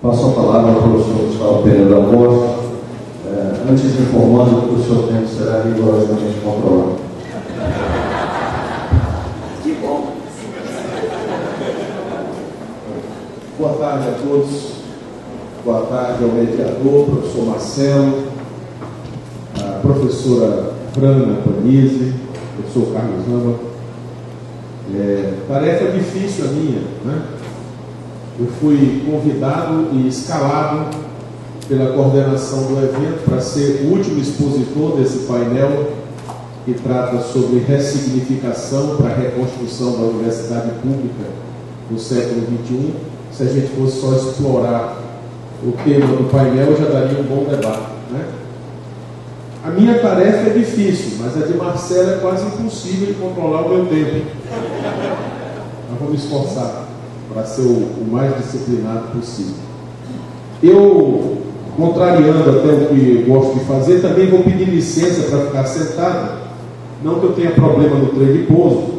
Passo a palavra ao professor Gustavo Pereira da Costa, antes informando que o seu tempo será rigorosamente controlado. Que bom! Boa tarde a todos. Boa tarde ao mediador, professor Marcelo, a professora Frana Panizzi, professor Carlos Lama. Tarefa difícil a minha, né? Eu fui convidado e escalado pela coordenação do evento para ser o último expositor desse painel que trata sobre ressignificação para a reconstrução da universidade pública no século XXI. Se a gente fosse só explorar o tema do painel, já daria um bom debate, né? A minha tarefa é difícil, mas a de Marcelo é quase impossível de controlar o meu tempo. Mas vou me esforçar para ser o mais disciplinado possível. Eu, contrariando até o que eu gosto de fazer, também vou pedir licença para ficar sentado. Não que eu tenha problema no trem de pouso,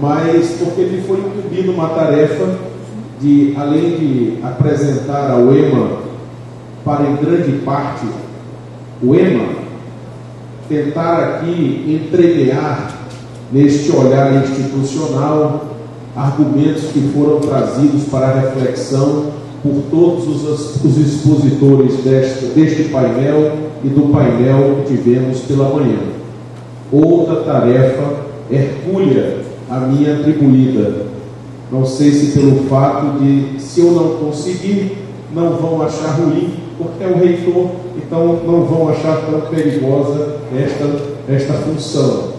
mas porque me foi incumbido uma tarefa de, além de apresentar ao EMA, para em grande parte o EMA, tentar aqui entremear neste olhar institucional argumentos que foram trazidos para a reflexão por todos os expositores deste painel e do painel que tivemos pela manhã. Outra tarefa hercúlea a minha atribuída. Não sei se pelo fato de, se eu não conseguir, não vão achar ruim, porque é o reitor, então não vão achar tão perigosa esta função.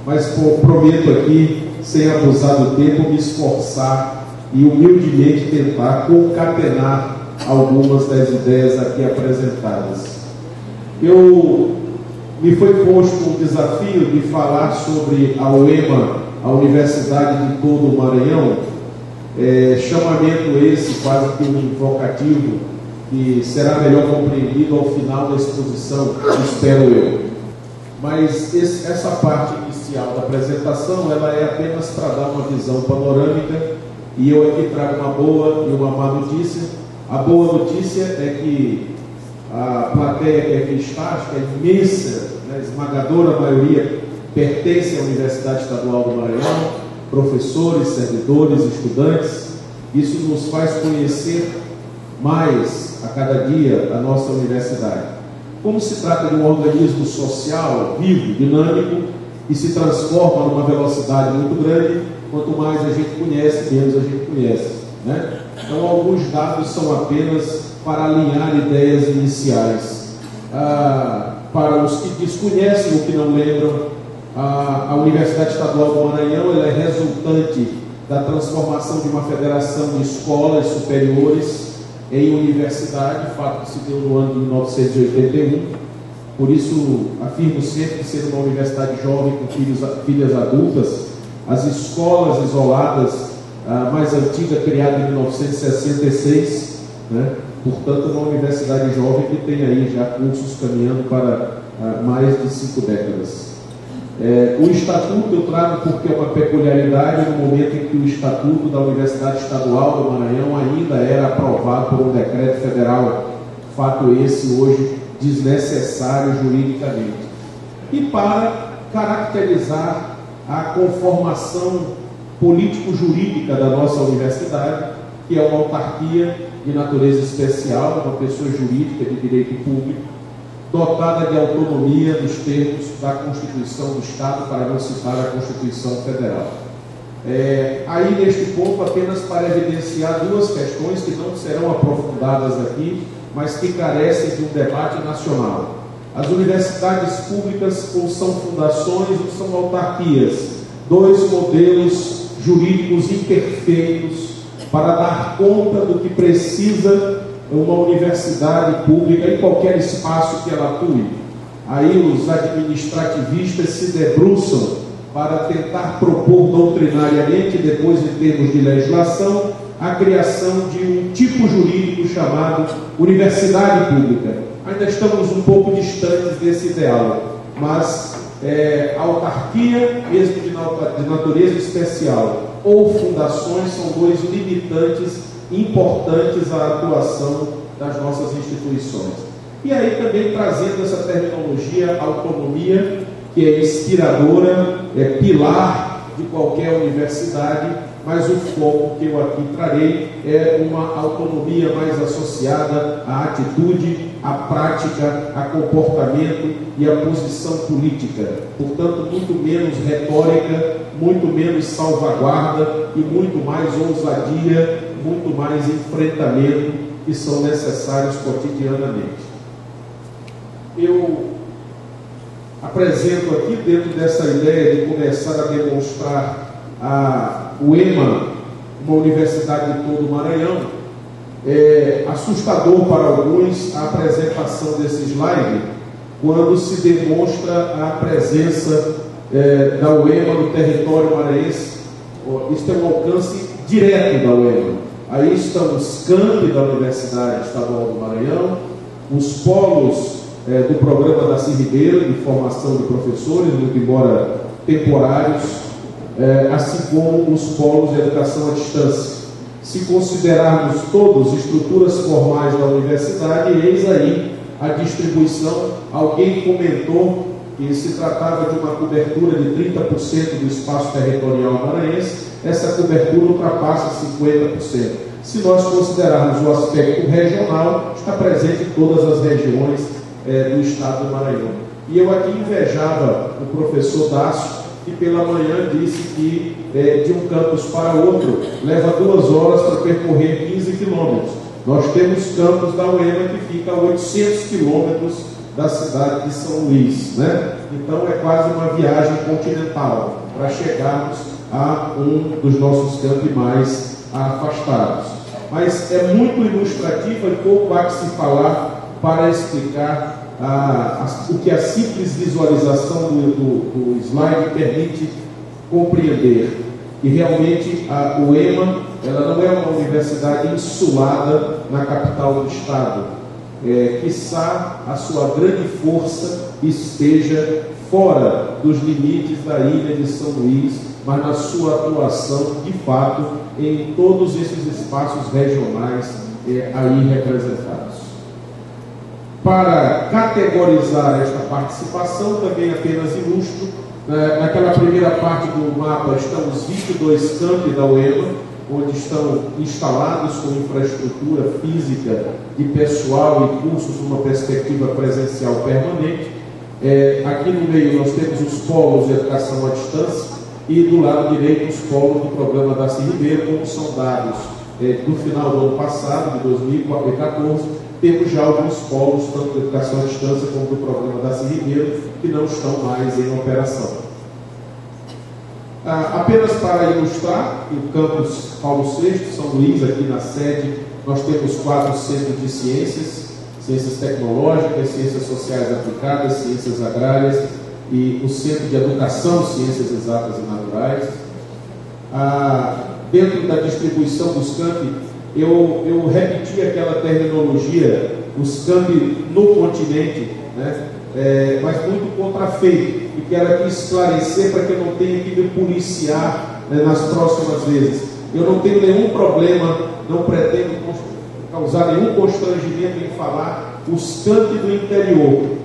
Mas prometo aqui, sem abusar do tempo, me esforçar e humildemente tentar concatenar algumas das ideias aqui apresentadas. Me foi posto o desafio de falar sobre a UEMA, a Universidade de todo o Maranhão, chamamento esse quase que um invocativo, que será melhor compreendido ao final da exposição, espero eu. Mas essa parte inicial da apresentação, ela é apenas para dar uma visão panorâmica, e eu aqui trago uma boa e uma má notícia. A boa notícia é que a plateia que aqui está, acho que a imensa, esmagadora maioria, pertence à Universidade Estadual do Maranhão, professores, servidores, estudantes. Isso nos faz conhecer mais a cada dia a nossa universidade. Como se trata de um organismo social, vivo, dinâmico, e se transforma numa velocidade muito grande, quanto mais a gente conhece, menos a gente conhece, né? Então, alguns dados são apenas para alinhar ideias iniciais. Para os que desconhecem ou que não lembram, a Universidade Estadual do Maranhão ela é resultante da transformação de uma federação de escolas superiores em universidade, fato que se deu no ano de 1981. Por isso, afirmo sempre que, sendo uma universidade jovem com filhas adultas, as escolas isoladas, a mais antiga, criada em 1966, né? Portanto, uma universidade jovem que tem aí já cursos caminhando para mais de 5 décadas. O estatuto eu trago porque é uma peculiaridade no momento em que o estatuto da Universidade Estadual do Maranhão ainda era aprovado por um decreto federal, fato esse hoje desnecessário juridicamente. E para caracterizar a conformação político-jurídica da nossa universidade, que é uma autarquia de natureza especial, uma pessoa jurídica de direito público, dotada de autonomia nos termos da Constituição do Estado, para não citar a Constituição Federal. Aí, neste ponto, apenas para evidenciar duas questões que não serão aprofundadas aqui, mas que carecem de um debate nacional. As universidades públicas ou são fundações ou são autarquias, dois modelos jurídicos imperfeitos para dar conta do que precisa uma universidade pública em qualquer espaço que ela atue. Aí os administrativistas se debruçam para tentar propor doutrinariamente, depois em termos de legislação, a criação de um tipo jurídico chamado universidade pública. Ainda estamos um pouco distantes desse ideal, mas a autarquia, mesmo de natureza especial, ou fundações, são dois limitantes importantes à atuação das nossas instituições. E aí também trazendo essa terminologia autonomia, que é inspiradora, é pilar de qualquer universidade, mas o foco que eu aqui trarei é uma autonomia mais associada à atitude, à prática, a comportamento e à posição política. Portanto, muito menos retórica, muito menos salvaguarda e muito mais ousadia, muito mais enfrentamento que são necessários cotidianamente. Eu apresento aqui, dentro dessa ideia de começar a demonstrar o EMA, uma universidade de todo o Maranhão. É assustador para alguns a apresentação desse slide, quando se demonstra a presença da UEMA no território maranhense. Isso tem um alcance direto da UEMA. Aí estão os campi da Universidade Estadual do Maranhão, os polos do programa Darcy Ribeiro, de formação de professores, muito embora temporários, assim como os polos de educação à distância. Se considerarmos todos estruturas formais da universidade, eis aí a distribuição. Alguém comentou que se tratava de uma cobertura de 30% do espaço territorial maranhense. Essa cobertura ultrapassa 50%. Se nós considerarmos o aspecto regional, está presente em todas as regiões do estado do Maranhão. E eu aqui invejava o professor Dácio, que pela manhã disse que de um campus para outro leva 2 horas para percorrer 15 quilômetros. Nós temos campus da UEMA que fica a 800 quilômetros da cidade de São Luís, né? Então é quase uma viagem continental para chegarmos a um dos nossos campos mais afastados. Mas é muito ilustrativa e pouco há que se falar para explicar o que a simples visualização do slide permite compreender. E realmente a UEMA, ela não é uma universidade insulada na capital do estado. Quiçá a sua grande força esteja fora dos limites da ilha de São Luís, mas na sua atuação, de fato, em todos esses espaços regionais aí representados. Para categorizar esta participação, também apenas ilustro, naquela primeira parte do mapa estão os 22 campi da UEMA, onde estão instalados com infraestrutura física de pessoal e cursos numa perspectiva presencial permanente. Aqui no meio nós temos os polos de educação à distância e do lado direito os polos do programa Darcy Ribeiro, como são dados do final do ano passado, de 2014, temos já alguns polos, tanto de educação à distância como do programa Darcy Ribeiro, que não estão mais em operação. Apenas para ilustrar, o campus Paulo VI, São Luís, aqui na sede, nós temos 4 centros de ciências, ciências tecnológicas, ciências sociais aplicadas, ciências agrárias e o centro de educação, ciências exatas e naturais. Dentro da distribuição dos campi, eu repeti aquela terminologia, os campi no continente, né? Mas muito contrafeito, e quero aqui esclarecer para que eu não tenha que me policiar, né, nas próximas vezes. Eu não tenho nenhum problema, não pretendo causar nenhum constrangimento em falar os campi do interior.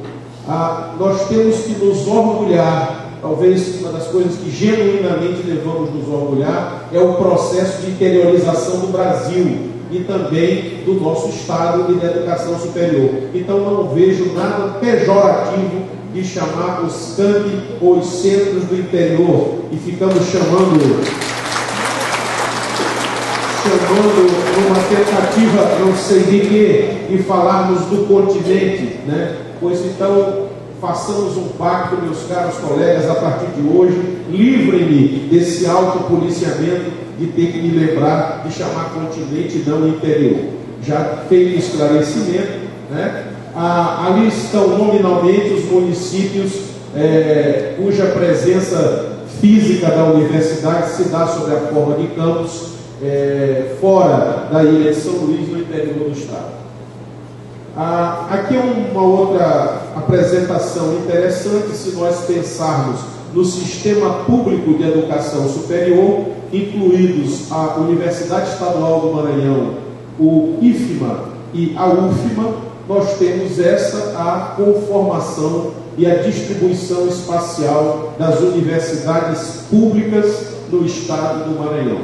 Nós temos que nos orgulhar, talvez uma das coisas que genuinamente devamos nos orgulhar é o processo de interiorização do Brasil e também do nosso Estado e da educação superior. Então não vejo nada pejorativo de chamar os campi ou os centros do interior, e ficamos chamando uma tentativa, não sei de quê, de falarmos do continente, né? Pois então façamos um pacto, meus caros colegas, a partir de hoje, livrem-me desse autopoliciamento de ter que me lembrar de chamar continente e não interior. Já feito esclarecimento, né? Ali estão nominalmente os municípios cuja presença física da universidade se dá sob a forma de campus fora da ilha de São Luís, no interior do estado. Aqui é uma outra apresentação interessante, se nós pensarmos no sistema público de educação superior, incluídos a Universidade Estadual do Maranhão, o IFMA e a UFMA, nós temos a conformação e a distribuição espacial das universidades públicas no estado do Maranhão.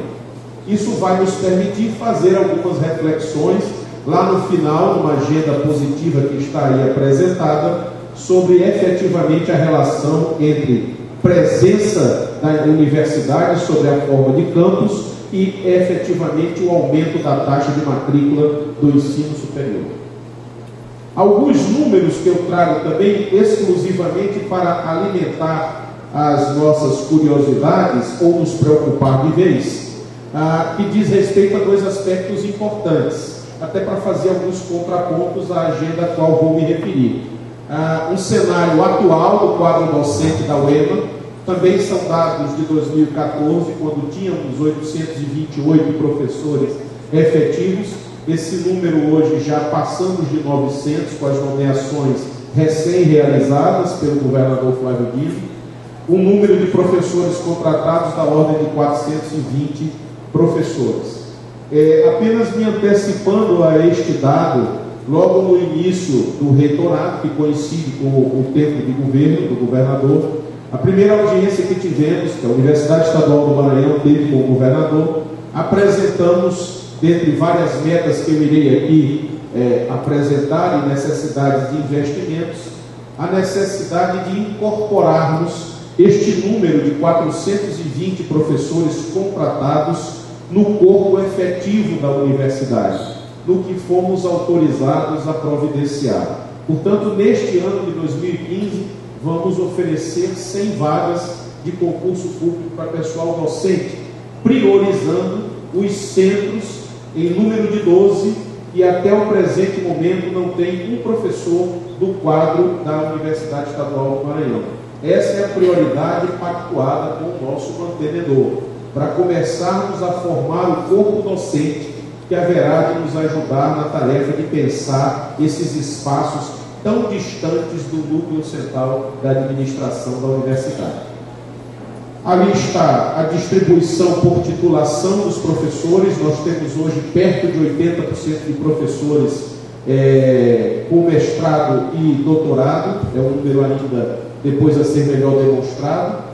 Isso vai nos permitir fazer algumas reflexões lá no final, numa agenda positiva que está aí apresentada, sobre efetivamente a relação entre presença da universidade sobre a forma de campus e efetivamente o aumento da taxa de matrícula do ensino superior. Alguns números que eu trago também exclusivamente para alimentar as nossas curiosidades ou nos preocupar de vez, que diz respeito a dois aspectos importantes, até para fazer alguns contrapontos à agenda a qual vou me referir. Um cenário atual do quadro docente da UEMA, também são dados de 2014, quando tínhamos 828 professores efetivos. Esse número hoje já passamos de 900 com as nomeações recém-realizadas pelo governador Flávio Dino. Um número de professores contratados da ordem de 420 professores. Apenas me antecipando a este dado, logo no início do reitorado, que coincide com o tempo de governo do governador, a primeira audiência que tivemos, que a Universidade Estadual do Maranhão teve com o governador, apresentamos, dentre várias metas que eu irei aqui apresentar e necessidades de investimentos, a necessidade de incorporarmos este número de 420 professores contratados no corpo efetivo da universidade, no que fomos autorizados a providenciar. Portanto, neste ano de 2015, vamos oferecer 100 vagas de concurso público para pessoal docente, priorizando os centros em número de 12, e até o presente momento não tem um professor do quadro da Universidade Estadual do Maranhão. Essa é a prioridade pactuada com o nosso mantenedor, para começarmos a formar o corpo docente que haverá de nos ajudar na tarefa de pensar esses espaços tão distantes do núcleo central da administração da universidade. Ali está a distribuição por titulação dos professores. Nós temos hoje perto de 80% de professores com mestrado e doutorado, é um número ainda depois a ser melhor demonstrado.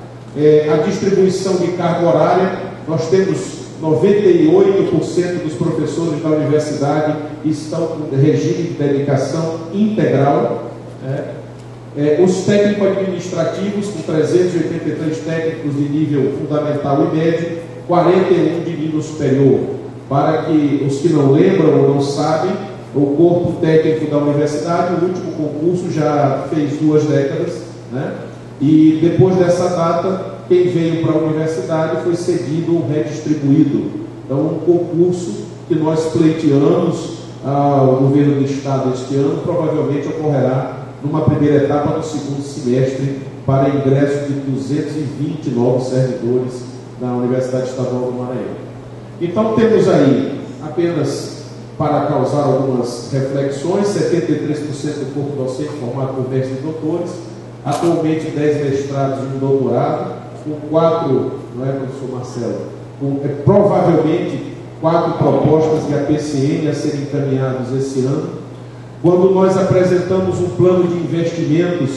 A distribuição de carga horária, nós temos 98% dos professores da universidade estão com regime de dedicação integral. Os técnico-administrativos, com 383 técnicos de nível fundamental e médio, 41 de nível superior. Para que os que não lembram ou não sabem, o corpo técnico da universidade, o último concurso já fez 2 décadas, e depois dessa data, quem veio para a universidade foi cedido ou redistribuído. Então, um concurso que nós pleiteamos ao governo do estado este ano, provavelmente ocorrerá numa primeira etapa no segundo semestre, para ingresso de 220 novos servidores na Universidade Estadual do Maranhão. Então temos aí, apenas para causar algumas reflexões, 73% do corpo docente formado por mestres e doutores, atualmente 10 mestrados e um doutorado, com 4, não é, professor Marcelo? Provavelmente 4 propostas de APCN a serem encaminhadas esse ano. Quando nós apresentamos um plano de investimentos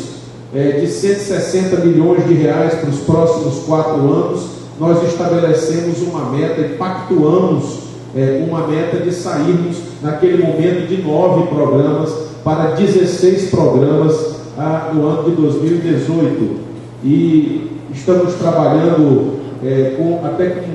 de 160 milhões de reais para os próximos 4 anos, nós estabelecemos uma meta e pactuamos uma meta de sairmos, naquele momento, de 9 programas para 16 programas no ano de 2018. E estamos trabalhando até com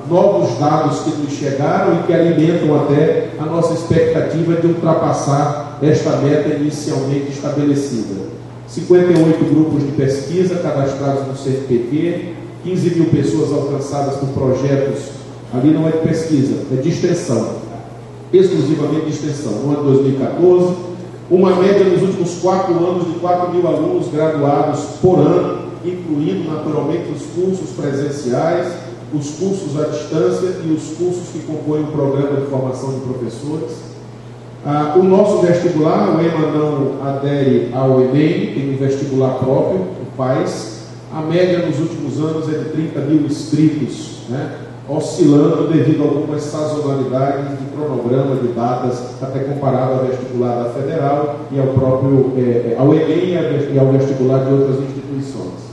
novos dados que nos chegaram e que alimentam até a nossa expectativa de ultrapassar esta meta inicialmente estabelecida. 58 grupos de pesquisa cadastrados no CNPq, 15 mil pessoas alcançadas por projetos, ali não é de pesquisa, é de extensão, exclusivamente de extensão, no ano de 2014, uma média nos últimos 4 anos de 4 mil alunos graduados por ano, incluindo naturalmente os cursos presenciais, os cursos à distância e os cursos que compõem o programa de formação de professores. O nosso vestibular, o EMA não adere ao Enem, tem um vestibular próprio, o faz. A média nos últimos anos é de 30 mil inscritos, né? Oscilando devido a algumas sazonalidades de cronograma de datas, até comparado ao vestibular da Federal e ao próprio ao Enem e ao vestibular de outras instituições.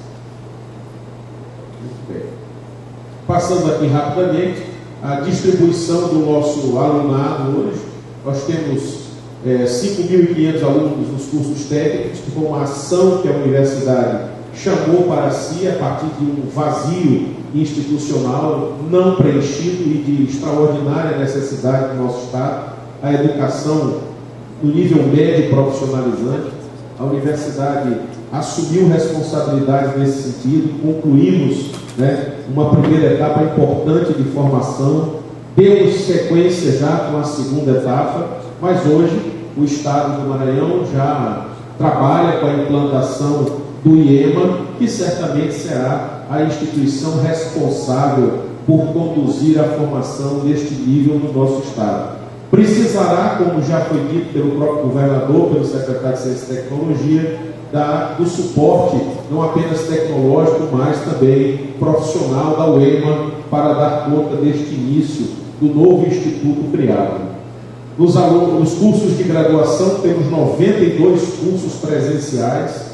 Muito bem. Passando aqui rapidamente, a distribuição do nosso alunado hoje. Nós temos 5.500 alunos nos cursos técnicos, que foi uma ação que a universidade chamou para si a partir de um vazio institucional não preenchido e de extraordinária necessidade do nosso Estado, a educação no nível médio profissionalizante. A universidade assumiu responsabilidades nesse sentido, concluímos, né, uma primeira etapa importante de formação, demos sequência já com a segunda etapa, mas hoje o Estado do Maranhão já trabalha com a implantação do IEMA, que certamente será a instituição responsável por conduzir a formação deste nível no nosso Estado. Precisará, como já foi dito pelo próprio governador, pelo secretário de Ciência e Tecnologia, do suporte, não apenas tecnológico, mas também profissional da UEMA, para dar conta deste início do novo instituto criado. Nos cursos de graduação, temos 92 cursos presenciais,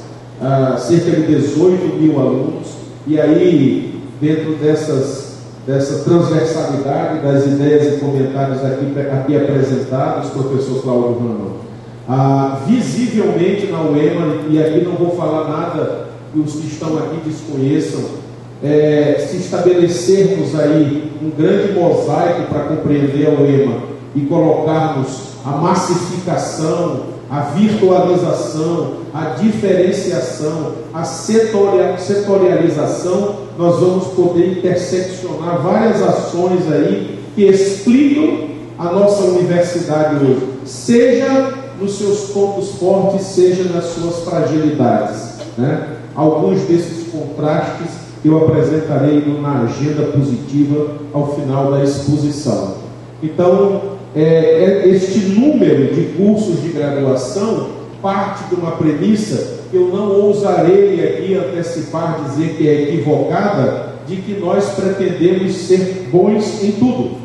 cerca de 18 mil alunos, e aí, dentro dessa transversalidade das ideias e comentários aqui apresentados, professor Cláudio Ramos, visivelmente na UEMA, e aqui não vou falar nada que os que estão aqui desconheçam, se estabelecermos aí um grande mosaico para compreender a UEMA e colocarmos a massificação, a virtualização, a diferenciação, a setorialização, nós vamos poder interseccionar várias ações aí que explicam a nossa universidade hoje, seja nos seus pontos fortes, seja nas suas fragilidades, né? Alguns desses contrastes eu apresentarei na agenda positiva ao final da exposição. Então, este número de cursos de graduação parte de uma premissa que eu não ousarei aqui antecipar, dizer que é equivocada, de que nós pretendemos ser bons em tudo,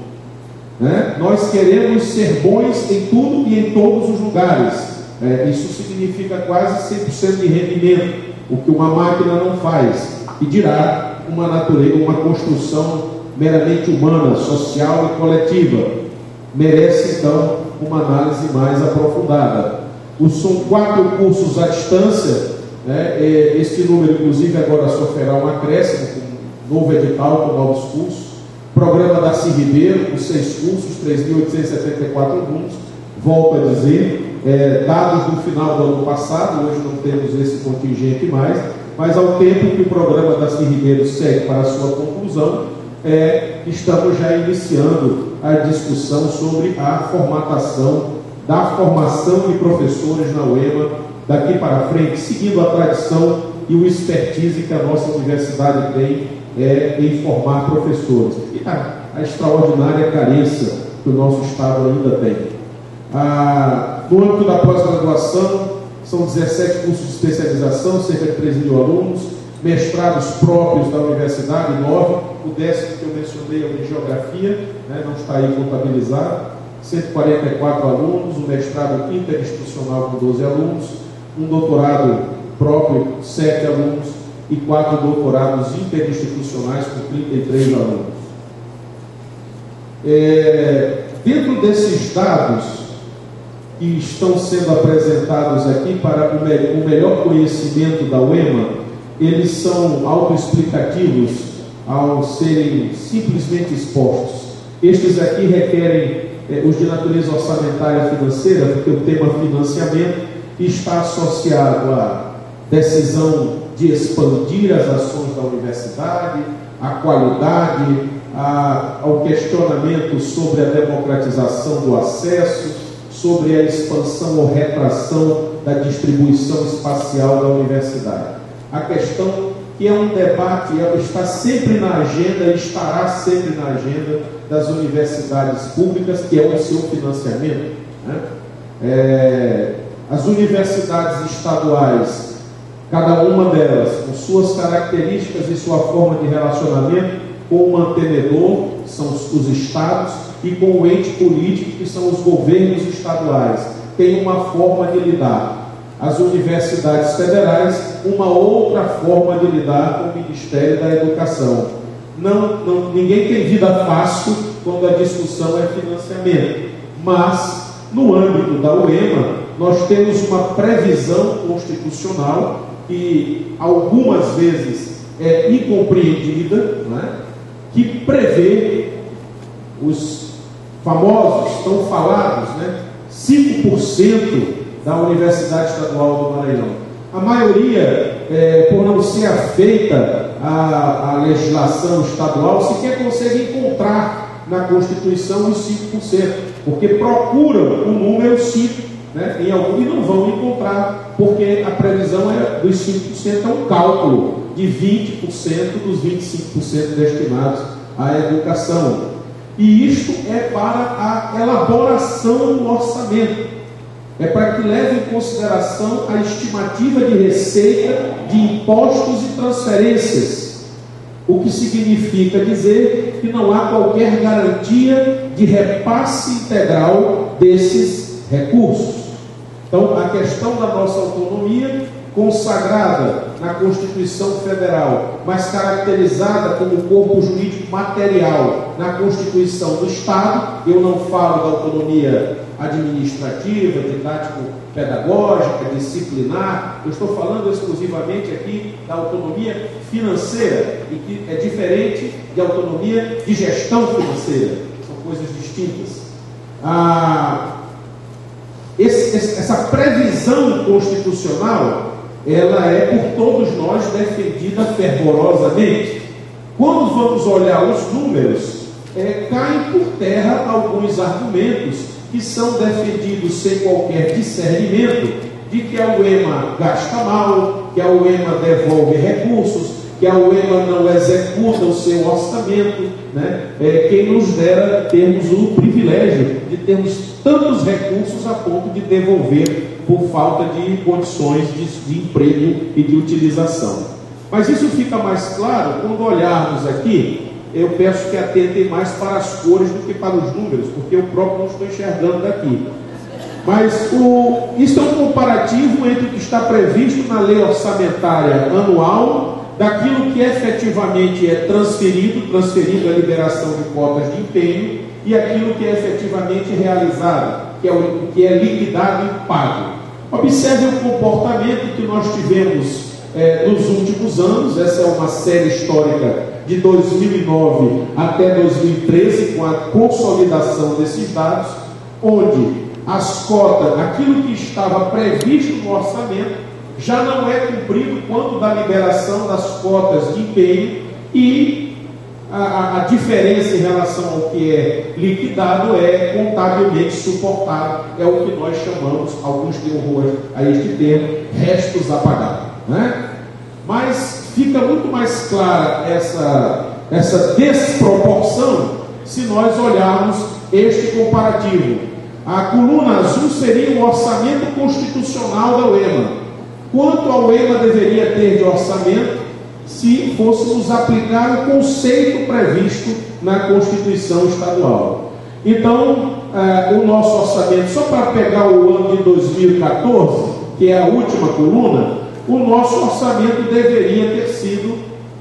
né? Nós queremos ser bons em tudo e em todos os lugares. Isso significa quase 100% de rendimento, o que uma máquina não faz, e dirá uma natureza, uma construção meramente humana, social e coletiva. Merece, então, uma análise mais aprofundada. São 4 cursos à distância, né? Este número, inclusive, agora sofrerá um acréscimo, com um novo edital, com novos cursos. Programa da Darcy Ribeiro, com 6 cursos, 3.874 alunos. Volto a dizer, dados do final do ano passado, hoje não temos esse contingente mais, mas ao tempo que o programa da Darcy Ribeiro segue para a sua conclusão, estamos já iniciando a discussão sobre a formação de professores na UEMA daqui para frente, seguindo a tradição e o expertise que a nossa universidade tem em formar professores, e a extraordinária carência que o nosso Estado ainda tem. No âmbito da pós-graduação, são 17 cursos de especialização, cerca de 3 mil alunos, mestrados próprios da universidade, 9, o 10º que eu mencionei é o de Geografia, né, não está aí contabilizado, 144 alunos, um mestrado interinstitucional com 12 alunos, um doutorado próprio, 7 alunos, e 4 doutorados interinstitucionais com 33 alunos. Dentro desses dados que estão sendo apresentados aqui para o melhor conhecimento da UEMA, eles são autoexplicativos ao serem simplesmente expostos. Estes aqui requerem os de natureza orçamentária financeira, porque o tema financiamento está associado à decisão de expandir as ações da universidade, à qualidade, ao questionamento sobre a democratização do acesso, sobre a expansão ou retração da distribuição espacial da universidade. A questão que é um debate, ela está sempre na agenda e estará sempre na agenda das universidades públicas, que é o seu financiamento, né? As universidades estaduais cada uma delas com suas características e sua forma de relacionamento com o mantenedor, que são os estados, e com o ente político, que são os governos estaduais. Tem uma forma de lidar. As universidades federais, uma outra forma de lidar com o Ministério da Educação. Ninguém tem vida fácil quando a discussão é financiamento, mas no âmbito da UEMA nós temos uma previsão constitucional que algumas vezes é incompreendida, né? Que prevê os famosos, tão falados, 5% da Universidade Estadual do Maranhão. A maioria, por não ser afeita à legislação estadual, sequer consegue encontrar na Constituição os 5%, porque procuram o número 5%, em algum, e não vão encontrar, porque a previsão dos 5% é um cálculo de 20% dos 25% destinados à educação. E isto é para a elaboração do orçamento. É para que leve em consideração a estimativa de receita de impostos e transferências, o que significa dizer que não há qualquer garantia de repasse integral desses recursos. Então, a questão da nossa autonomia, consagrada na Constituição Federal, mas caracterizada como corpo jurídico material na Constituição do Estado, eu não falo da autonomia administrativa, didático-pedagógica, disciplinar, eu estou falando exclusivamente aqui da autonomia financeira, e que é diferente de autonomia de gestão financeira, são coisas distintas. Essa previsão constitucional, ela é por todos nós defendida fervorosamente. Quando vamos olhar os números, caem por terra alguns argumentos que são defendidos sem qualquer discernimento, de que a UEMA gasta mal, que a UEMA devolve recursos, que a UEMA não executa o seu orçamento, quem nos dera termos o privilégio de termos tantos recursos a ponto de devolver por falta de condições de emprego e de utilização. Mas isso fica mais claro quando olharmos aqui. Eu peço que atentem mais para as cores do que para os números, porque eu próprio não estou enxergando daqui. Mas isso é um comparativo entre o que está previsto na lei orçamentária anual, daquilo que efetivamente é transferido a liberação de cotas de empenho, e aquilo que é efetivamente realizado, que é liquidado e pago. Observe o comportamento que nós tivemos nos últimos anos. Essa é uma série histórica de 2009 até 2013, com a consolidação desses dados, onde as cotas, aquilo que estava previsto no orçamento, já não é cumprido quando da liberação das cotas de empenho, e a diferença em relação ao que é liquidado é contabilmente suportado. É o que nós chamamos, alguns têm horror a este termo, restos a pagar, Mas fica muito mais clara essa desproporção se nós olharmos este comparativo. A coluna azul seria o orçamento constitucional da UEMA. Quanto a UEMA deveria ter de orçamento se fôssemos aplicar o conceito previsto na Constituição Estadual? Então, o nosso orçamento, só para pegar o ano de 2014, que é a última coluna, o nosso orçamento deveria ter sido,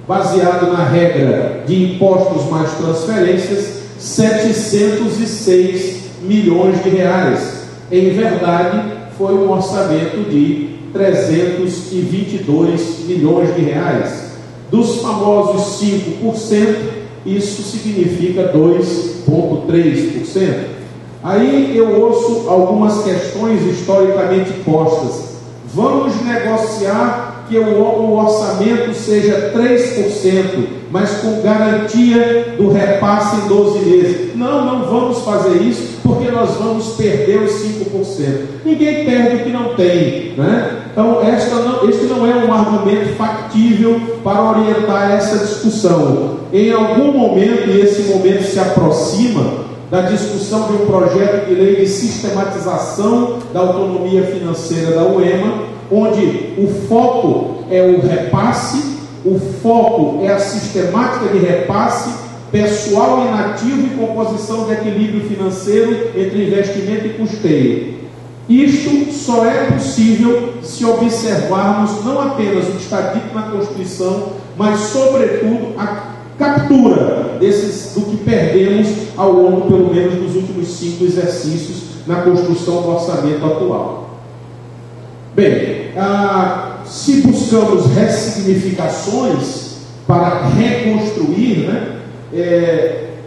baseado na regra de impostos mais transferências, 706 milhões de reais. Em verdade, foi um orçamento de 322 milhões de reais. Dos famosos 5%, isso significa 2,3%. Aí eu ouço algumas questões historicamente postas. Vamos negociar que o orçamento seja 3%, mas com garantia do repasse em 12 meses. Não vamos fazer isso, porque nós vamos perder os 5%. Ninguém perde o que não tem, Então, este não é um argumento factível para orientar essa discussão. Em algum momento, e esse momento se aproxima, da discussão de um projeto de lei de sistematização da autonomia financeira da UEMA, onde o foco é o repasse, o foco é a sistemática de repasse, pessoal inativo e composição de equilíbrio financeiro entre investimento e custeio. Isto só é possível se observarmos não apenas o que está dito na Constituição, mas, sobretudo, a captura do que perdemos ao longo, pelo menos, dos últimos 5 exercícios na construção do orçamento atual. Bem, se buscamos ressignificações para reconstruir, né,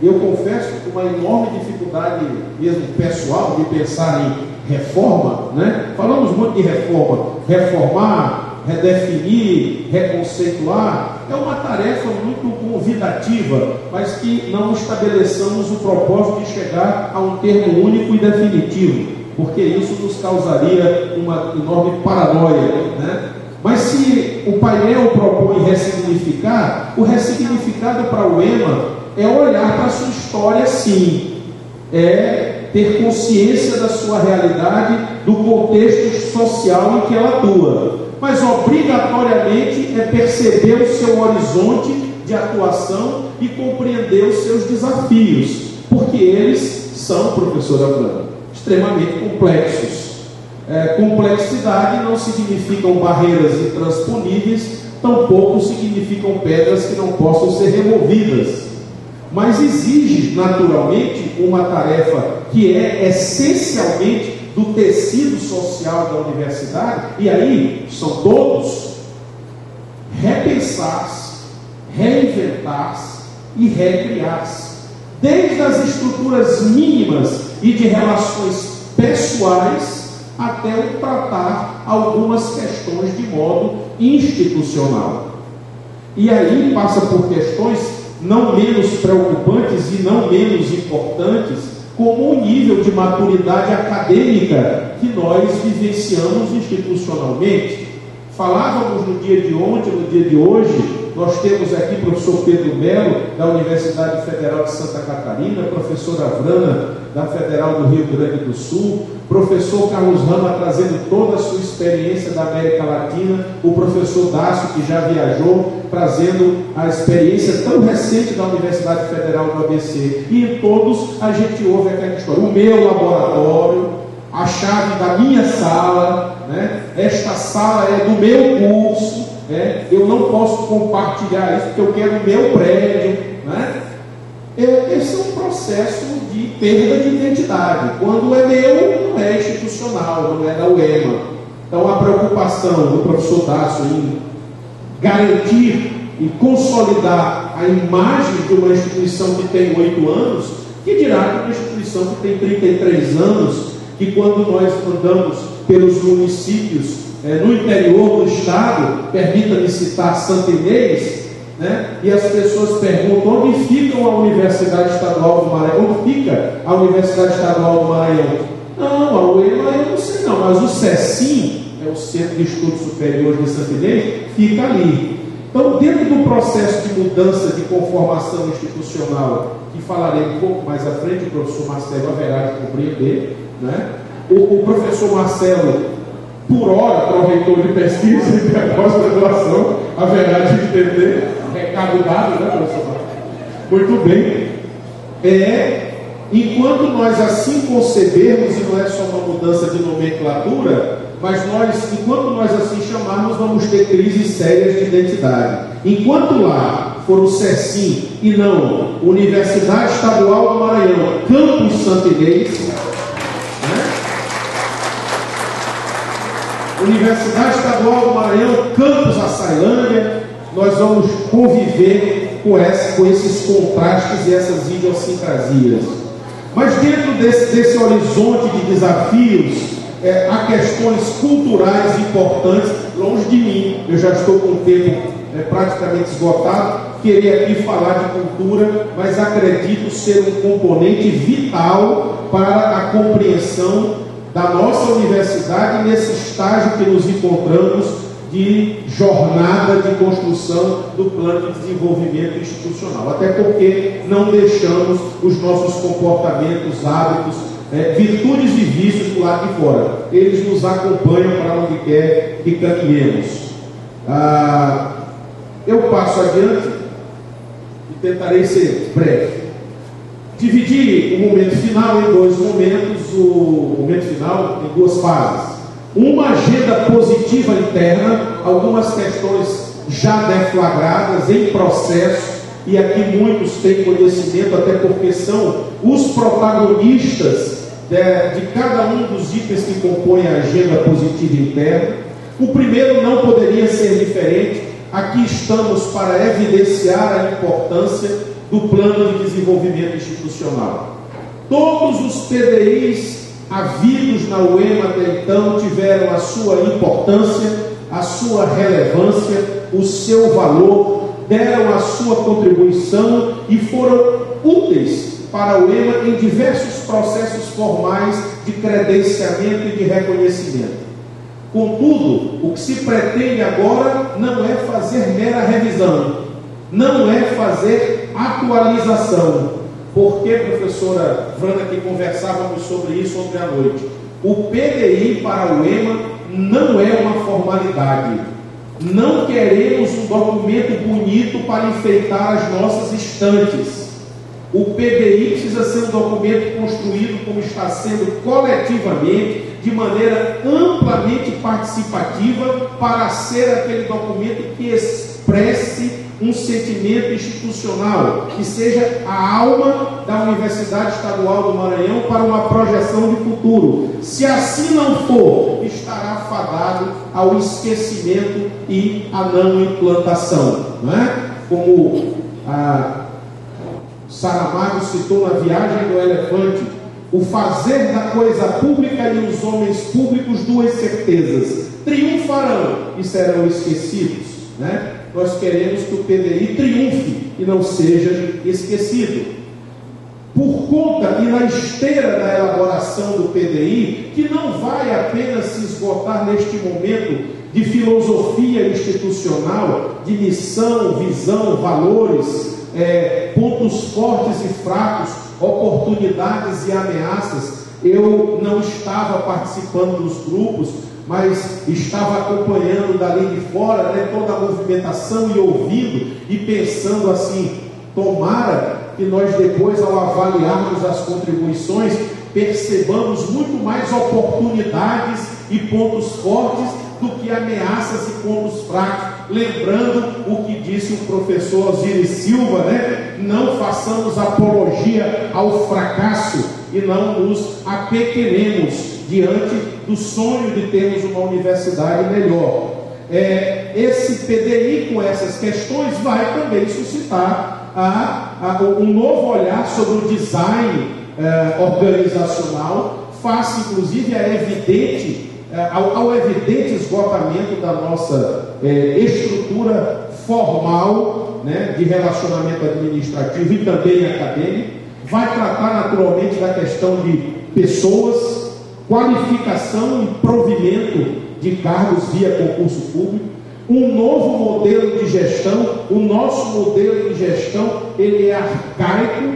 eu confesso que uma enorme dificuldade mesmo pessoal de pensar em reforma, né? Falamos muito de reforma, reformar, redefinir, reconceituar, é uma tarefa muito convidativa, mas que não estabeleçamos o propósito de chegar a um termo único e definitivo, porque isso nos causaria uma enorme paranoia, né? Mas se o painel propõe ressignificar, o ressignificado para o EMA é olhar para a sua história, sim, é ter consciência da sua realidade, do contexto social em que ela atua, mas obrigatoriamente é perceber o seu horizonte de atuação e compreender os seus desafios, porque eles são, professora Flávia, extremamente complexos. Complexidade não significam barreiras intransponíveis, tampouco significam pedras que não possam ser removidas, mas exige naturalmente uma tarefa que é essencialmente do tecido social da universidade, e aí são todos: repensar-se, reinventar-se e recriar-se, desde as estruturas mínimas e de relações pessoais até o tratar algumas questões de modo institucional. E aí passa por questões não menos preocupantes e não menos importantes, como o nível de maturidade acadêmica que nós vivenciamos institucionalmente. Falávamos no dia de ontem, no dia de hoje, nós temos aqui o professor Pedro Melo, da Universidade Federal de Santa Catarina, professora Vrana, da Federal do Rio Grande do Sul, professor Carlos Rama trazendo toda a sua experiência da América Latina, o professor Dácio, que já viajou, trazendo a experiência tão recente da Universidade Federal do ABC, e em todos a gente ouve aquela história: o meu laboratório, a chave da minha sala, né? Esta sala é do meu curso, né? Eu não posso compartilhar isso porque eu quero o meu prédio, né? Esse é um processo de perda de identidade. Quando é meu, não é institucional, não é da UEMA. Então a preocupação do professor Dácio em garantir e consolidar a imagem de uma instituição que tem 8 anos, que dirá de uma instituição que tem 33 anos, que quando nós andamos pelos municípios no interior do estado, permita-me citar Santa Inês, né? E as pessoas perguntam: onde fica a Universidade Estadual do Maranhão? Onde fica a Universidade Estadual do Maranhão? Não, a UEMA eu não sei não, mas o CECIM, o Centro de Estudos Superiores de Santa Inês, fica ali. Então, dentro do processo de mudança de conformação institucional, que falarei um pouco mais à frente, o professor Marcelo haverá de compreender, né? O professor Marcelo, por hora, pró-reitor de pesquisa e pós-graduação, haverá de entender. Recado dado, né, professor? Muito bem. Enquanto nós assim concebermos, e não é só uma mudança de nomenclatura, mas enquanto nós assim chamarmos, vamos ter crises sérias de identidade. Enquanto lá for o CECIM e não Universidade Estadual do Maranhão, Campus Santa Inês, né? Universidade Estadual do Maranhão, Campus Açailândia, nós vamos conviver com esses contrastes e essas idiosincrasias. Mas dentro desse horizonte de desafios, há questões culturais importantes. Longe de mim, eu já estou com o tempo praticamente esgotado, queria aqui falar de cultura, mas acredito ser um componente vital para a compreensão da nossa universidade nesse estágio que nos encontramos de jornada de construção do plano de desenvolvimento institucional, até porque não deixamos os nossos comportamentos, hábitos virtudes e vícios do lado de fora. Eles nos acompanham para onde quer que caminhemos. Eu passo adiante e tentarei ser breve. Dividi o momento final em dois momentos, o momento final em duas fases. Uma agenda positiva interna, algumas questões já deflagradas, em processo, e aqui muitos têm conhecimento, até porque são os protagonistas de cada um dos itens que compõem a agenda positiva interna. O primeiro não poderia ser diferente. Aqui estamos para evidenciar a importância do plano de desenvolvimento institucional. Todos os PDIs havidos na UEMA até então tiveram a sua importância, a sua relevância, o seu valor, deram a sua contribuição e foram úteis para a UEMA em diversos processos formais de credenciamento e de reconhecimento. Contudo, o que se pretende agora não é fazer mera revisão, não é fazer atualização. Porque, professora Vrana, que conversávamos sobre isso ontem à noite, o PDI para o UEMA não é uma formalidade. Não queremos um documento bonito para enfeitar as nossas estantes. O PDI precisa ser um documento construído como está sendo coletivamente, de maneira amplamente participativa, para ser aquele documento que expresse um sentimento institucional, que seja a alma da Universidade Estadual do Maranhão para uma projeção de futuro. Se assim não for, estará fadado ao esquecimento e à não implantação. Não é? Como a Saramago citou na Viagem do Elefante, o fazer da coisa pública e os homens públicos duas certezas: triunfarão e serão esquecidos. Né? Nós queremos que o PDI triunfe e não seja esquecido. Por conta e na esteira da elaboração do PDI, que não vai apenas se esgotar neste momento de filosofia institucional, de missão, visão, valores, pontos fortes e fracos, oportunidades e ameaças. Eu não estava participando dos grupos, mas estava acompanhando dali de fora, né, toda a movimentação e ouvindo e pensando assim: tomara que nós depois, ao avaliarmos as contribuições, percebamos muito mais oportunidades e pontos fortes do que ameaças e pontos fracos. Lembrando o que disse o professor Osiris Silva, né? Não façamos apologia ao fracasso e não nos apequenemos diante do sonho de termos uma universidade melhor. Esse PDI, com essas questões, vai também suscitar um novo olhar sobre o design organizacional, face inclusive ao evidente esgotamento da nossa estrutura formal, né, de relacionamento administrativo e também acadêmico. Vai tratar naturalmente da questão de pessoas, qualificação e provimento de cargos via concurso público, um novo modelo de gestão. O nosso modelo de gestão, ele é arcaico,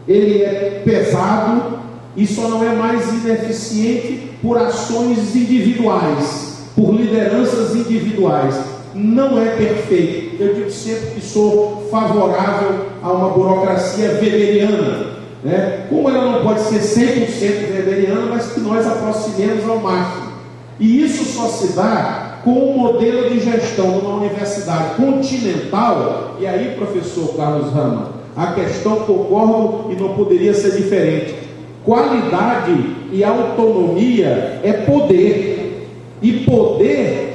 ele é pesado e só não é mais ineficiente por ações individuais, por lideranças individuais. Não é perfeito. Eu digo sempre que sou favorável a uma burocracia weberiana, né? Como ela não pode ser 100% weberiana, mas que nós aproximemos ao máximo. E isso só se dá com um modelo de gestão numa universidade continental. E aí, professor Carlos Rama, a questão, concordo e não poderia ser diferente: qualidade e autonomia é poder, e poder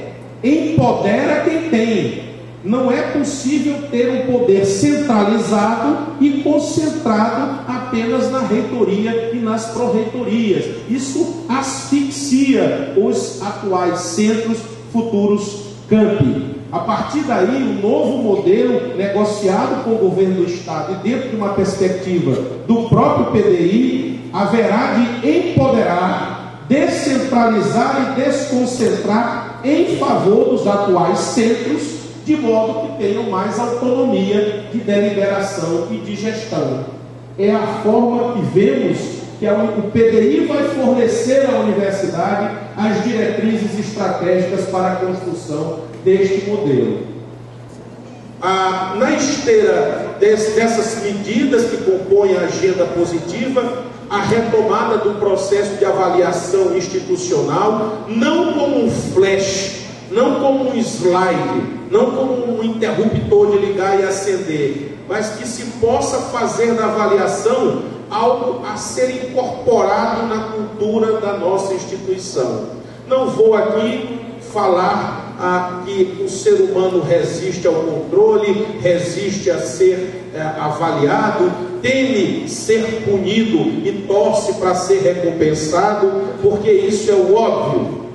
empodera quem tem. Não é possível ter um poder centralizado e concentrado apenas na reitoria e nas pró-reitorias. Isso asfixia os atuais centros, futuros campi. A partir daí, um novo modelo negociado com o governo do Estado e dentro de uma perspectiva do próprio PDI, haverá de empoderar, descentralizar e desconcentrar em favor dos atuais centros, de modo que tenham mais autonomia de deliberação e de gestão. É a forma que vemos que o PDI vai fornecer à universidade as diretrizes estratégicas para a construção deste modelo. Na esteira dessas medidas que compõem a agenda positiva, a retomada do processo de avaliação institucional, não como um flash, não como um slide, não como um interruptor de ligar e acender, mas que se possa fazer da avaliação algo a ser incorporado na cultura da nossa instituição. Não vou aqui falar que o ser humano resiste ao controle, resiste a ser avaliado, teme ser punido e torce para ser recompensado, porque isso é o óbvio.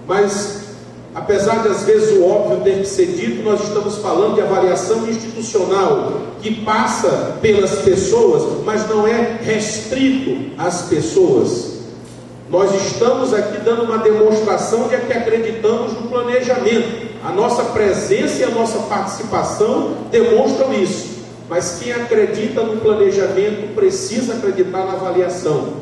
Mas, apesar de às vezes o óbvio ter que ser dito, nós estamos falando de avaliação institucional, que passa pelas pessoas, mas não é restrito às pessoas. Nós estamos aqui dando uma demonstração de que acreditamos no planejamento. A nossa presença e a nossa participação demonstram isso. Mas quem acredita no planejamento precisa acreditar na avaliação.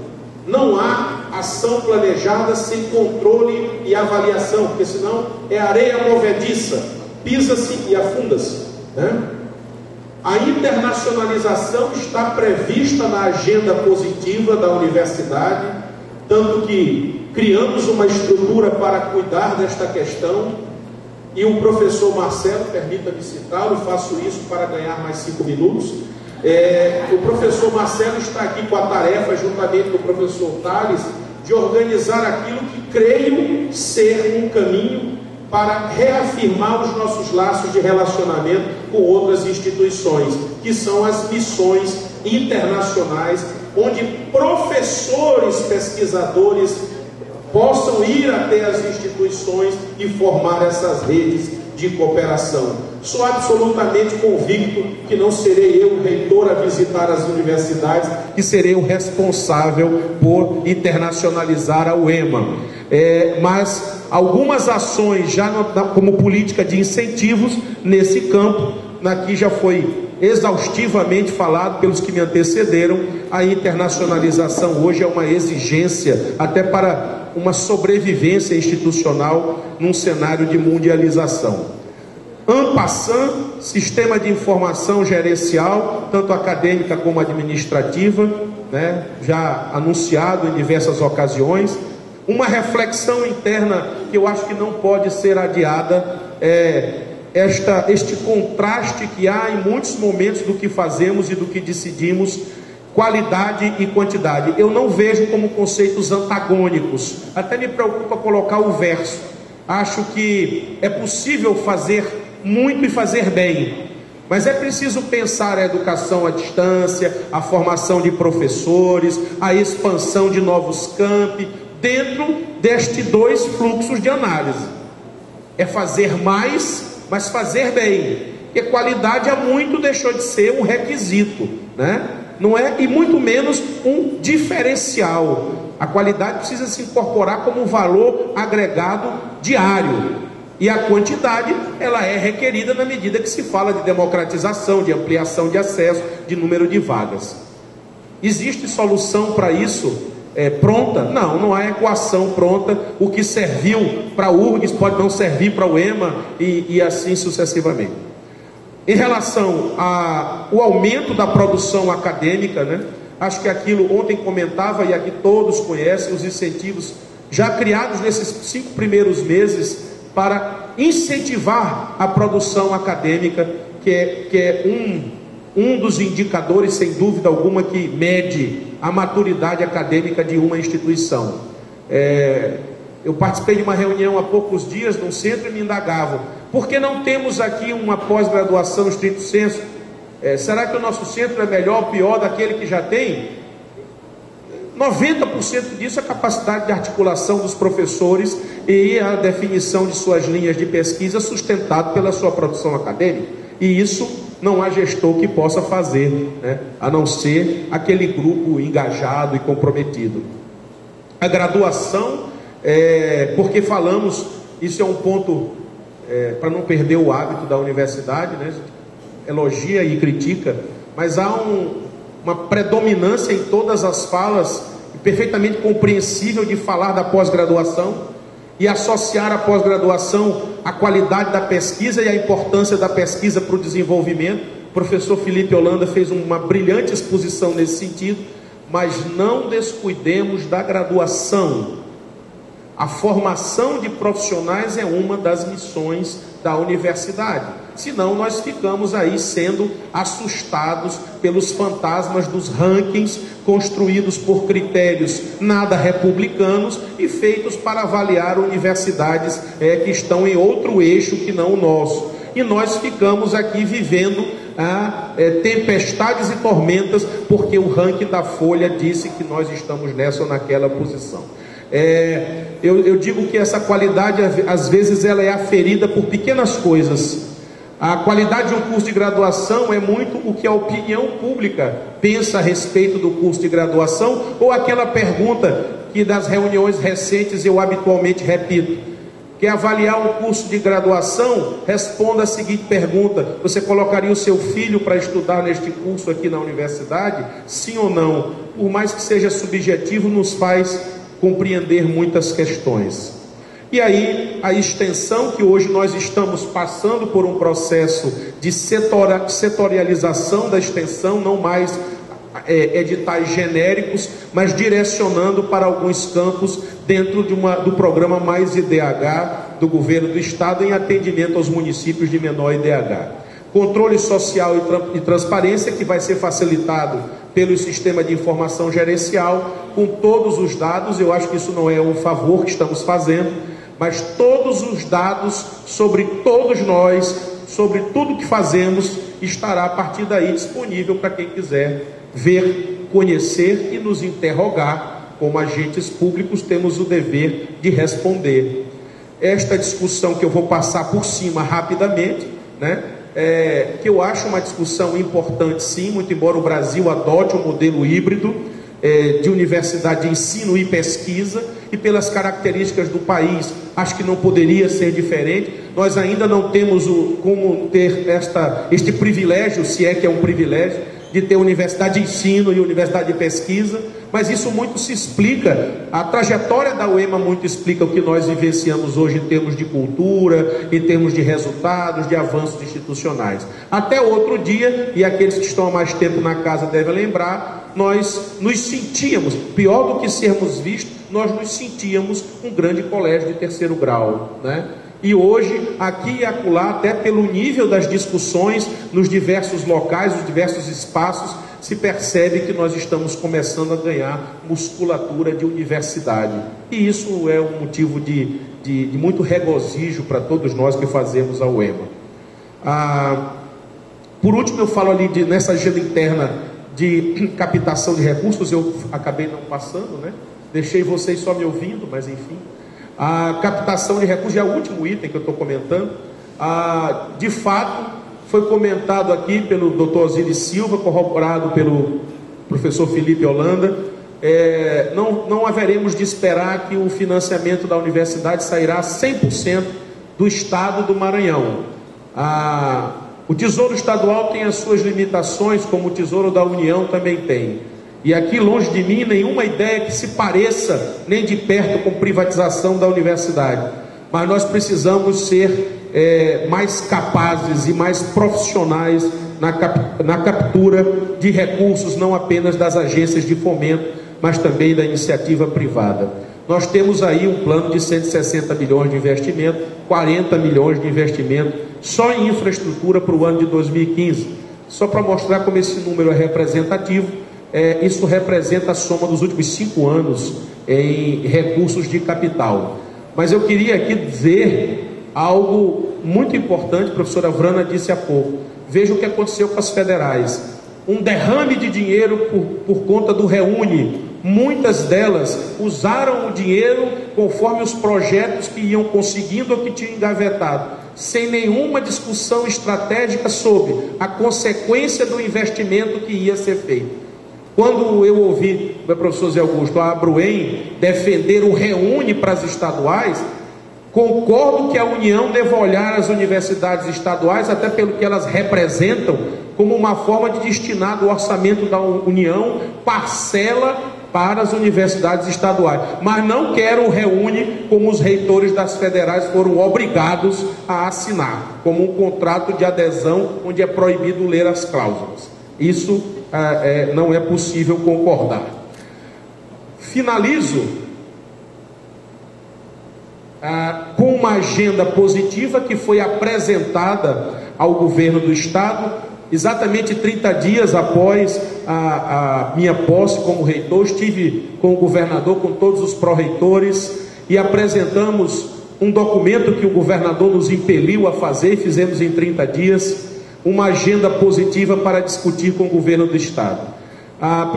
Não há ação planejada sem controle e avaliação, porque senão é areia movediça, pisa-se e afunda-se, né? A internacionalização está prevista na agenda positiva da universidade, tanto que criamos uma estrutura para cuidar desta questão, e o professor Marcelo, permita-me citá-lo, faço isso para ganhar mais 5 minutos. O professor Marcelo está aqui com a tarefa, juntamente com o professor Tales, de organizar aquilo que creio ser um caminho para reafirmar os nossos laços de relacionamento com outras instituições, que são as missões internacionais, onde professores, pesquisadores possam ir até as instituições e formar essas redes de cooperação. Sou absolutamente convicto que não serei eu o reitor a visitar as universidades, que serei o responsável por internacionalizar a UEMA. Mas algumas ações já como política de incentivos nesse campo, aqui já foi exaustivamente falado pelos que me antecederam. A internacionalização hoje é uma exigência até para uma sobrevivência institucional num cenário de mundialização. En passant, sistema de informação gerencial, tanto acadêmica como administrativa, né, já anunciado em diversas ocasiões. Uma reflexão interna que eu acho que não pode ser adiada este contraste que há em muitos momentos do que fazemos e do que decidimos, qualidade e quantidade. Eu não vejo como conceitos antagônicos, até me preocupa colocar o verso. Acho que é possível fazer muito e fazer bem, mas é preciso pensar a educação à distância, a formação de professores, a expansão de novos campi, dentro destes dois fluxos de análise. É fazer mais, mas fazer bem, porque qualidade há muito deixou de ser um requisito, né? Não é, e muito menos um diferencial. A qualidade precisa se incorporar como um valor agregado diário, e a quantidade ela é requerida na medida que se fala de democratização, de ampliação de acesso, de número de vagas. Existe solução para isso pronta? Não, não há equação pronta. O que serviu para a URGS pode não servir para o EMA e assim sucessivamente. Em relação ao aumento da produção acadêmica, né? Acho que aquilo ontem comentava, e aqui todos conhecem os incentivos já criados nesses 5 primeiros meses para incentivar a produção acadêmica, que é um dos indicadores, sem dúvida alguma, que mede a maturidade acadêmica de uma instituição. Eu participei de uma reunião há poucos dias num centro e me indagavam: por que não temos aqui uma pós-graduação estrito sensu? Será que o nosso centro é melhor ou pior daquele que já tem? 90% disso é a capacidade de articulação dos professores e a definição de suas linhas de pesquisa sustentado pela sua produção acadêmica. E isso não há gestor que possa fazer, né? A não ser aquele grupo engajado e comprometido. A graduação, porque falamos, isso é um ponto para não perder o hábito da universidade, né? Elogia e critica, mas há uma predominância em todas as falas perfeitamente compreensível de falar da pós-graduação e associar a pós-graduação à qualidade da pesquisa e à importância da pesquisa para o desenvolvimento. O professor Felipe Holanda fez uma brilhante exposição nesse sentido, mas não descuidemos da graduação. A formação de profissionais é uma das missões da universidade, senão nós ficamos aí sendo assustados pelos fantasmas dos rankings construídos por critérios nada republicanos e feitos para avaliar universidades que estão em outro eixo que não o nosso, e nós ficamos aqui vivendo tempestades e tormentas porque o ranking da Folha disse que nós estamos nessa ou naquela posição. Eu digo que essa qualidade às vezes ela é aferida por pequenas coisas. A qualidade de um curso de graduação é muito o que a opinião pública pensa a respeito do curso de graduação, ou aquela pergunta que das reuniões recentes eu habitualmente repito: quer avaliar um curso de graduação? Responda a seguinte pergunta: você colocaria o seu filho para estudar neste curso aqui na universidade? Sim ou não? Por mais que seja subjetivo, nos faz compreender muitas questões. E aí a extensão, que hoje nós estamos passando por um processo de setorialização da extensão, não mais editais genéricos, mas direcionando para alguns campos dentro do programa Mais IDH do governo do estado, em atendimento aos municípios de menor IDH. Controle social e transparência, que vai ser facilitado pelo sistema de informação gerencial, com todos os dados. Eu acho que isso não é um favor que estamos fazendo, mas todos os dados sobre todos nós, sobre tudo que fazemos, estará a partir daí disponível para quem quiser ver, conhecer e nos interrogar. Como agentes públicos temos o dever de responder. Esta discussão que eu vou passar por cima rapidamente, que eu acho uma discussão importante sim, muito embora o Brasil adote um modelo híbrido de universidade de ensino e pesquisa, e pelas características do país, acho que não poderia ser diferente. Nós ainda não temos como ter este privilégio, se é que é um privilégio, de ter universidade de ensino e universidade de pesquisa, mas isso muito se explica, a trajetória da UEMA muito explica o que nós vivenciamos hoje em termos de cultura, em termos de resultados, de avanços institucionais. Até outro dia, e aqueles que estão há mais tempo na casa devem lembrar, nós nos sentíamos, pior do que sermos vistos, nós nos sentíamos um grande colégio de terceiro grau, E hoje, aqui e acolá, até pelo nível das discussões nos diversos locais, nos diversos espaços, se percebe que nós estamos começando a ganhar musculatura de universidade. E isso é um motivo de muito regozijo para todos nós que fazemos a UEMA. Por último, eu falo ali nessa agenda interna de captação de recursos, eu acabei não passando, Deixei vocês só me ouvindo, mas enfim. A captação de recursos é o último item que eu estou comentando. De fato, foi comentado aqui pelo Dr. Osiris Silva, corroborado pelo professor Felipe Holanda. Não haveremos de esperar que o financiamento da universidade sairá 100% do estado do Maranhão. O Tesouro Estadual tem as suas limitações, como o Tesouro da União também tem. E aqui, longe de mim, nenhuma ideia que se pareça nem de perto com privatização da universidade. Mas nós precisamos ser mais capazes e mais profissionais na captura de recursos, não apenas das agências de fomento, mas também da iniciativa privada. Nós temos aí um plano de 160 milhões de investimento, 40 milhões de investimento só em infraestrutura para o ano de 2015. Só para mostrar como esse número é representativo. Isso representa a soma dos últimos 5 anos em recursos de capital. Mas eu queria aqui dizer algo muito importante, a professora Vrana disse há pouco. Veja o que aconteceu com as federais. Um derrame de dinheiro por conta do Reúne. Muitas delas usaram o dinheiro conforme os projetos que iam conseguindo ou que tinham engavetado, sem nenhuma discussão estratégica sobre a consequência do investimento que ia ser feito. Quando eu ouvi o professor Zé Augusto, a Abruen, defender o Reúne para as estaduais, concordo que a União deva olhar as universidades estaduais, até pelo que elas representam, como uma forma de destinar do orçamento da União parcela para as universidades estaduais, mas não quer o reúne como os reitores das federais foram obrigados a assinar, como um contrato de adesão onde é proibido ler as cláusulas. Isso não é possível concordar. Finalizo com uma agenda positiva que foi apresentada ao governo do estado, exatamente 30 dias após a minha posse como reitor. Estive com o governador, com todos os pró-reitores, e apresentamos um documento que o governador nos impeliu a fazer, e fizemos em 30 dias, uma agenda positiva para discutir com o governo do estado.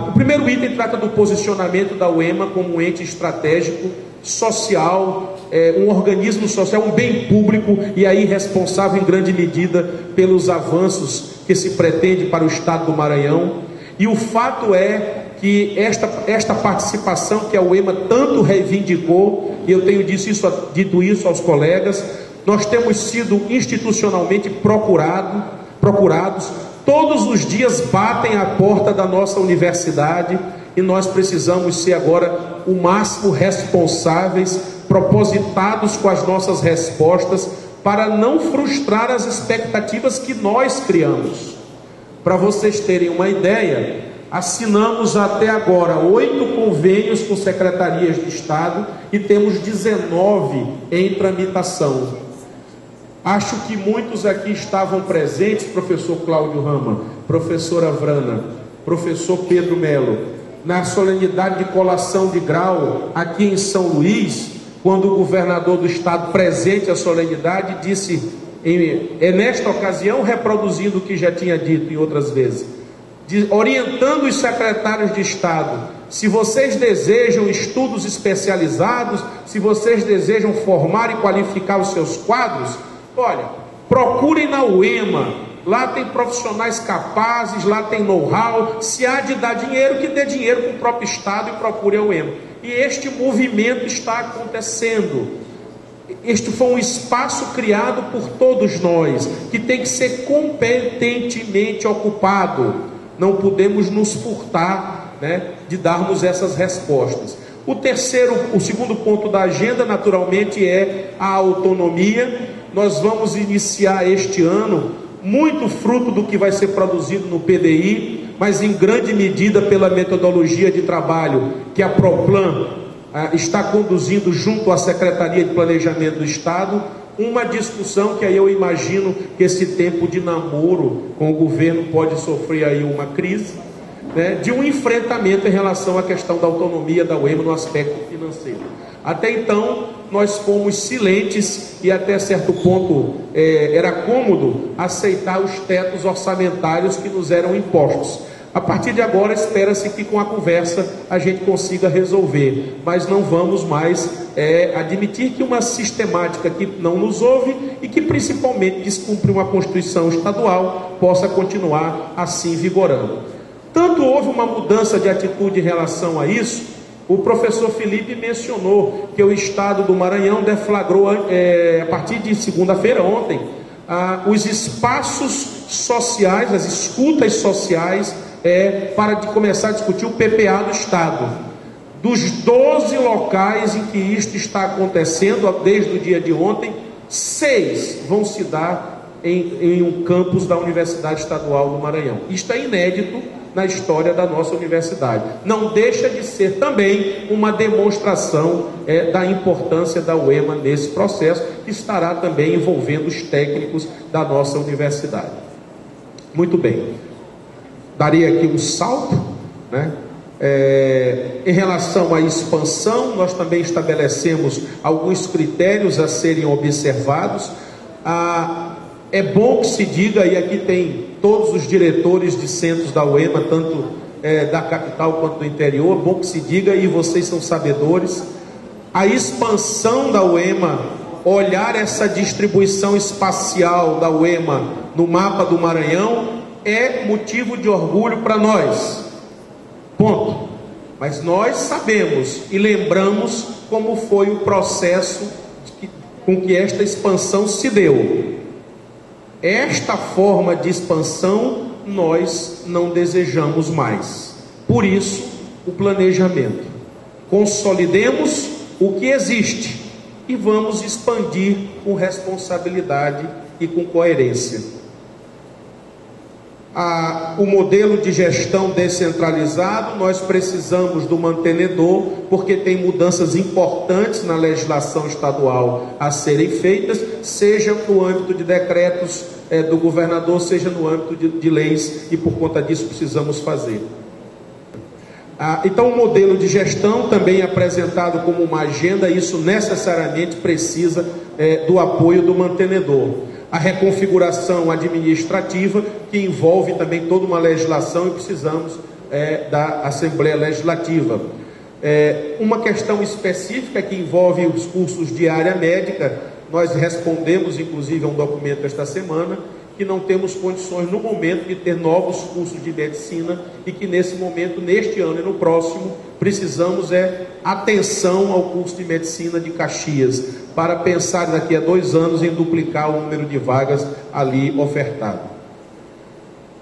O primeiro item trata do posicionamento da UEMA como um ente estratégico, social, um organismo social, um bem público, e aí responsável em grande medida pelos avanços que se pretende para o estado do Maranhão. E o fato é que esta participação que a UEMA tanto reivindicou, e eu tenho dito isso aos colegas, nós temos sido institucionalmente procurados, todos os dias batem à porta da nossa universidade, e nós precisamos ser agora o máximo responsáveis, propositados com as nossas respostas, para não frustrar as expectativas que nós criamos. Para vocês terem uma ideia, assinamos até agora 8 convênios com secretarias de Estado e temos 19 em tramitação. Acho que muitos aqui estavam presentes, professor Cláudio Rama, professora Vrana, professor Pedro Melo, na solenidade de colação de grau aqui em São Luís, quando o governador do estado, presente à solenidade, disse, nesta ocasião, reproduzindo o que já tinha dito em outras vezes, orientando os secretários de Estado: se vocês desejam estudos especializados, se vocês desejam formar e qualificar os seus quadros, olha, procurem na UEMA, lá tem profissionais capazes, lá tem know-how. Se há de dar dinheiro, que dê dinheiro para o próprio Estado e procure a UEMA. E este movimento está acontecendo. Este foi um espaço criado por todos nós, que tem que ser competentemente ocupado. Não podemos nos furtar, de darmos essas respostas. O segundo ponto da agenda, naturalmente, é a autonomia. Nós vamos iniciar este ano, muito fruto do que vai ser produzido no PDI, mas em grande medida pela metodologia de trabalho que a Proplan está conduzindo junto à Secretaria de Planejamento do Estado, uma discussão que aí eu imagino que esse tempo de namoro com o governo pode sofrer aí uma crise, de um enfrentamento em relação à questão da autonomia da UEMA no aspecto financeiro. Até então, nós fomos silentes e até certo ponto era cômodo aceitar os tetos orçamentários que nos eram impostos. A partir de agora, espera-se que com a conversa a gente consiga resolver, mas não vamos mais admitir que uma sistemática que não nos ouve e que principalmente descumpre uma Constituição estadual possa continuar assim vigorando. Tanto houve uma mudança de atitude em relação a isso. O professor Felipe mencionou que o estado do Maranhão deflagrou, a partir de segunda-feira, ontem, os espaços sociais, as escutas sociais, para começar a discutir o PPA do estado. Dos 12 locais em que isto está acontecendo, desde o dia de ontem, 6 vão se dar em um campus da Universidade Estadual do Maranhão. Isto é inédito na história da nossa universidade. Não deixa de ser também uma demonstração da importância da UEMA nesse processo, que estará também envolvendo os técnicos da nossa universidade. Muito bem. Daria aqui um salto, em relação à expansão, nós também estabelecemos alguns critérios a serem observados. É bom que se diga, e aqui tem todos os diretores de centros da UEMA, tanto da capital quanto do interior, é bom que se diga, e vocês são sabedores, a expansão da UEMA, olhar essa distribuição espacial da UEMA no mapa do Maranhão, é motivo de orgulho para nós, ponto. Mas nós sabemos e lembramos como foi o processo com que esta expansão se deu. Esta forma de expansão nós não desejamos mais. Por isso, o planejamento. Consolidemos o que existe e vamos expandir com responsabilidade e com coerência. O modelo de gestão descentralizado, nós precisamos do mantenedor, porque tem mudanças importantes na legislação estadual a serem feitas, seja no âmbito de decretos do governador, seja no âmbito de leis, e por conta disso precisamos fazer. Então o modelo de gestão também é apresentado como uma agenda, isso necessariamente precisa do apoio do mantenedor. A reconfiguração administrativa, que envolve também toda uma legislação, e precisamos da Assembleia Legislativa. Uma questão específica que envolve os cursos de área médica, nós respondemos inclusive a um documento esta semana, que não temos condições no momento de ter novos cursos de medicina, e que nesse momento, neste ano e no próximo, precisamos atenção ao curso de medicina de Caxias, para pensar daqui a 2 anos em duplicar o número de vagas ali ofertado.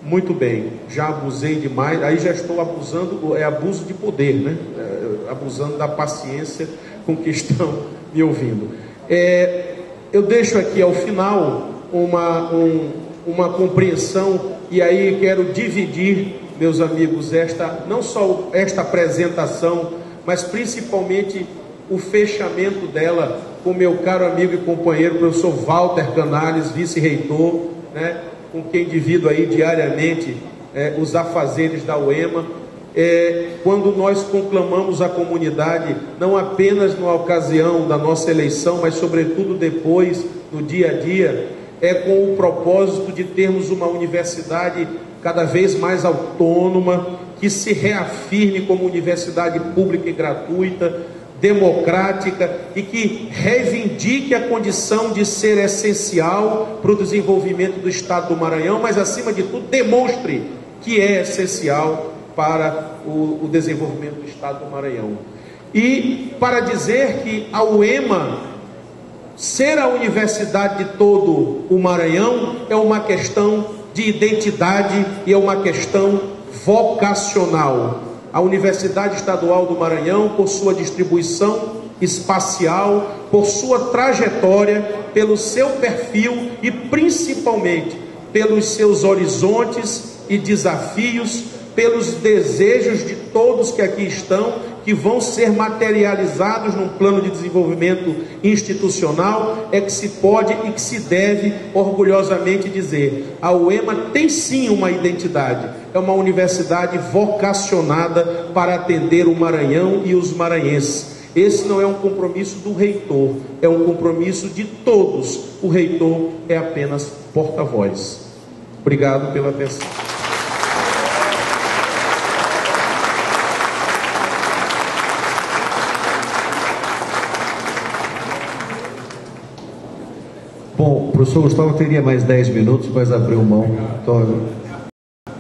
Muito bem, já abusei demais, aí já estou abusando, abuso de poder, né? Abusando da paciência com que estão me ouvindo. Eu deixo aqui ao final uma compreensão, e aí quero dividir, meus amigos, não só esta apresentação, mas principalmente o fechamento dela com meu caro amigo e companheiro, professor Walter Canales, vice-reitor, né, com quem divido aí diariamente os afazeres da UEMA. Quando nós conclamamos a comunidade, não apenas na ocasião da nossa eleição, mas sobretudo depois, no dia a dia, com o propósito de termos uma universidade cada vez mais autônoma, que se reafirme como universidade pública e gratuita, democrática, e que reivindique a condição de ser essencial para o desenvolvimento do Estado do Maranhão, mas acima de tudo demonstre que é essencial para o desenvolvimento do Estado do Maranhão. E para dizer que a UEMA ser a universidade de todo o Maranhão é uma questão de identidade e é uma questão vocacional. A Universidade Estadual do Maranhão, por sua distribuição espacial, por sua trajetória, pelo seu perfil e principalmente pelos seus horizontes e desafios, pelos desejos de todos que aqui estão, que vão ser materializados num plano de desenvolvimento institucional, que se pode e que se deve orgulhosamente dizer: a UEMA tem sim uma identidade, é uma universidade vocacionada para atender o Maranhão e os maranhenses. Esse não é um compromisso do reitor, é um compromisso de todos. O reitor é apenas porta-voz. Obrigado pela atenção. Bom, o professor Gustavo teria mais 10 minutos, mas abriu mão. Então,